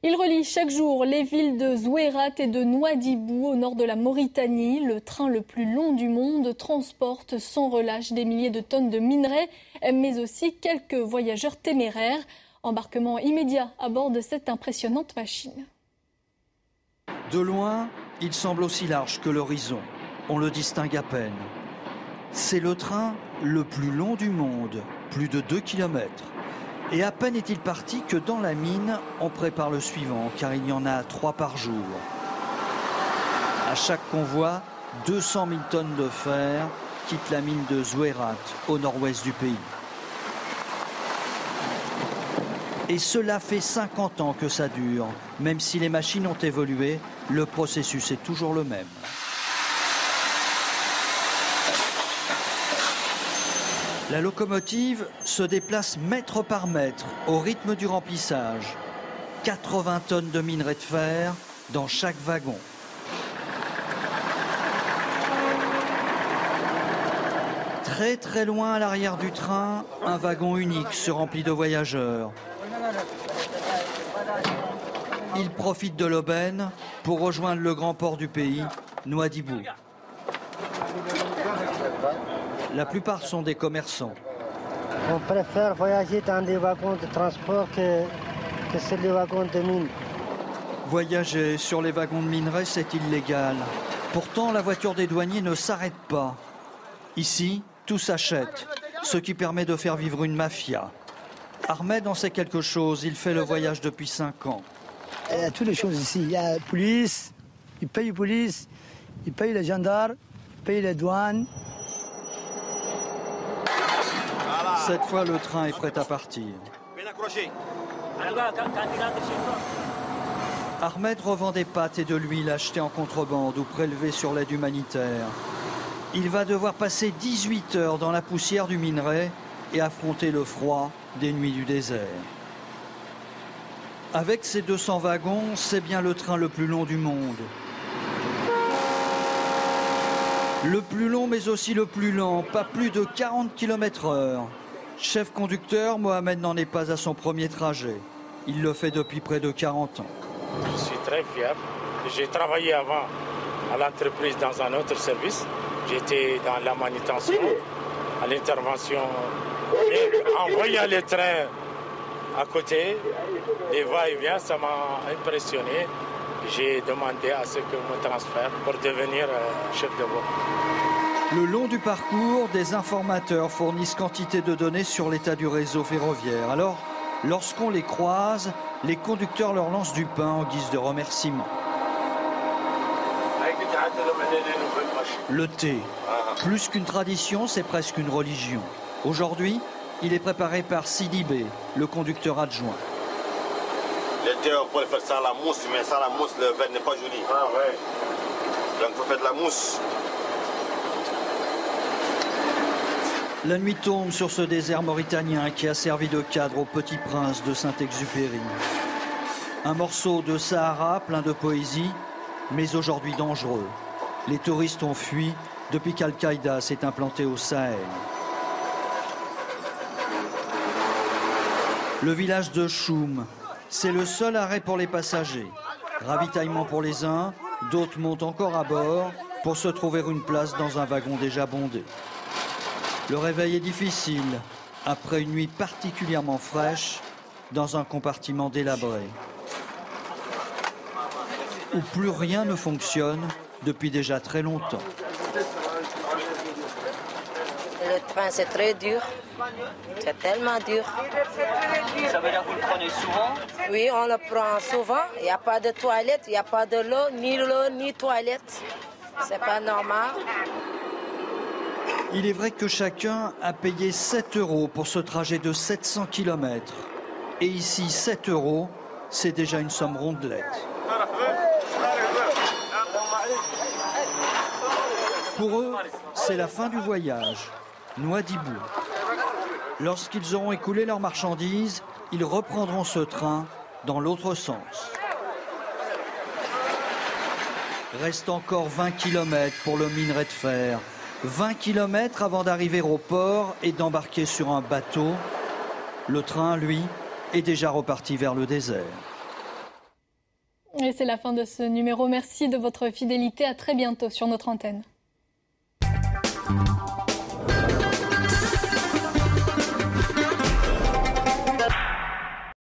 Il relie chaque jour les villes de Zouérat et de Nouadhibou au nord de la Mauritanie. Le train le plus long du monde transporte sans relâche des milliers de tonnes de minerais, mais aussi quelques voyageurs téméraires. Embarquement immédiat à bord de cette impressionnante machine. De loin, il semble aussi large que l'horizon. On le distingue à peine. C'est le train le plus long du monde, plus de 2 km. Et à peine est-il parti que dans la mine, on prépare le suivant, car il y en a 3 par jour. À chaque convoi, 200 000 tonnes de fer quittent la mine de Zouérat, au nord-ouest du pays. Et cela fait 50 ans que ça dure. Même si les machines ont évolué, le processus est toujours le même. La locomotive se déplace mètre par mètre au rythme du remplissage. 80 tonnes de minerai de fer dans chaque wagon. Très très loin à l'arrière du train, un wagon unique se remplit de voyageurs. Ils profitent de l'aubaine pour rejoindre le grand port du pays, Nouadhibou. La plupart sont des commerçants. On préfère voyager dans des wagons de transport que sur les wagons de mine. Voyager sur les wagons de minerai, c'est illégal. Pourtant, la voiture des douaniers ne s'arrête pas. Ici, tout s'achète, ce qui permet de faire vivre une mafia. Ahmed en sait quelque chose, il fait le voyage depuis 5 ans. Il y a toutes les choses ici. Il y a la police, il paye la police, il paye les gendarmes, il paye les douanes. Cette fois, le train est prêt à partir. Ahmed revend des pâtes et de l'huile achetées en contrebande ou prélevées sur l'aide humanitaire. Il va devoir passer 18 heures dans la poussière du minerai et affronter le froid des nuits du désert. Avec ses 200 wagons, c'est bien le train le plus long du monde. Le plus long, mais aussi le plus lent, pas plus de 40 km/h. Chef conducteur, Mohamed n'en est pas à son premier trajet. Il le fait depuis près de 40 ans. Je suis très fier. J'ai travaillé avant à l'entreprise dans un autre service. J'étais dans la manutention, à l'intervention. Et en voyant les trains à côté, les va-et-vient, ça m'a impressionné. J'ai demandé à ce que me transfère pour devenir chef de bord. Le long du parcours, des informateurs fournissent quantité de données sur l'état du réseau ferroviaire. Alors, lorsqu'on les croise, les conducteurs leur lancent du pain en guise de remerciement. Le thé, plus qu'une tradition, c'est presque une religion. Aujourd'hui, il est préparé par Sidi Bey, le conducteur adjoint. Le thé, on peut le faire sans la mousse, mais sans la mousse, le verre n'est pas joli. Ah ouais. Donc, il faut faire de la mousse. La nuit tombe sur ce désert mauritanien qui a servi de cadre au Petit Prince de Saint-Exupéry. Un morceau de Sahara plein de poésie, mais aujourd'hui dangereux. Les touristes ont fui depuis qu'Al-Qaïda s'est implanté au Sahel. Le village de Choum, c'est le seul arrêt pour les passagers. Ravitaillement pour les uns, d'autres montent encore à bord pour se trouver une place dans un wagon déjà bondé. Le réveil est difficile, après une nuit particulièrement fraîche, dans un compartiment délabré, où plus rien ne fonctionne depuis déjà très longtemps. Le train, c'est très dur. C'est tellement dur. Ça veut dire que vous le prenez souvent? Oui, on le prend souvent. Il n'y a pas de toilette, il n'y a pas de l'eau, ni toilette. C'est pas normal. Il est vrai que chacun a payé 7 € pour ce trajet de 700 km. Et ici, 7 €, c'est déjà une somme rondelette. Pour eux, c'est la fin du voyage. Nouadhibou. Lorsqu'ils auront écoulé leurs marchandises, ils reprendront ce train dans l'autre sens. Reste encore 20 km pour le minerai de fer. 20 km avant d'arriver au port et d'embarquer sur un bateau. Le train, lui, est déjà reparti vers le désert. Et c'est la fin de ce numéro. Merci de votre fidélité. À très bientôt sur notre antenne.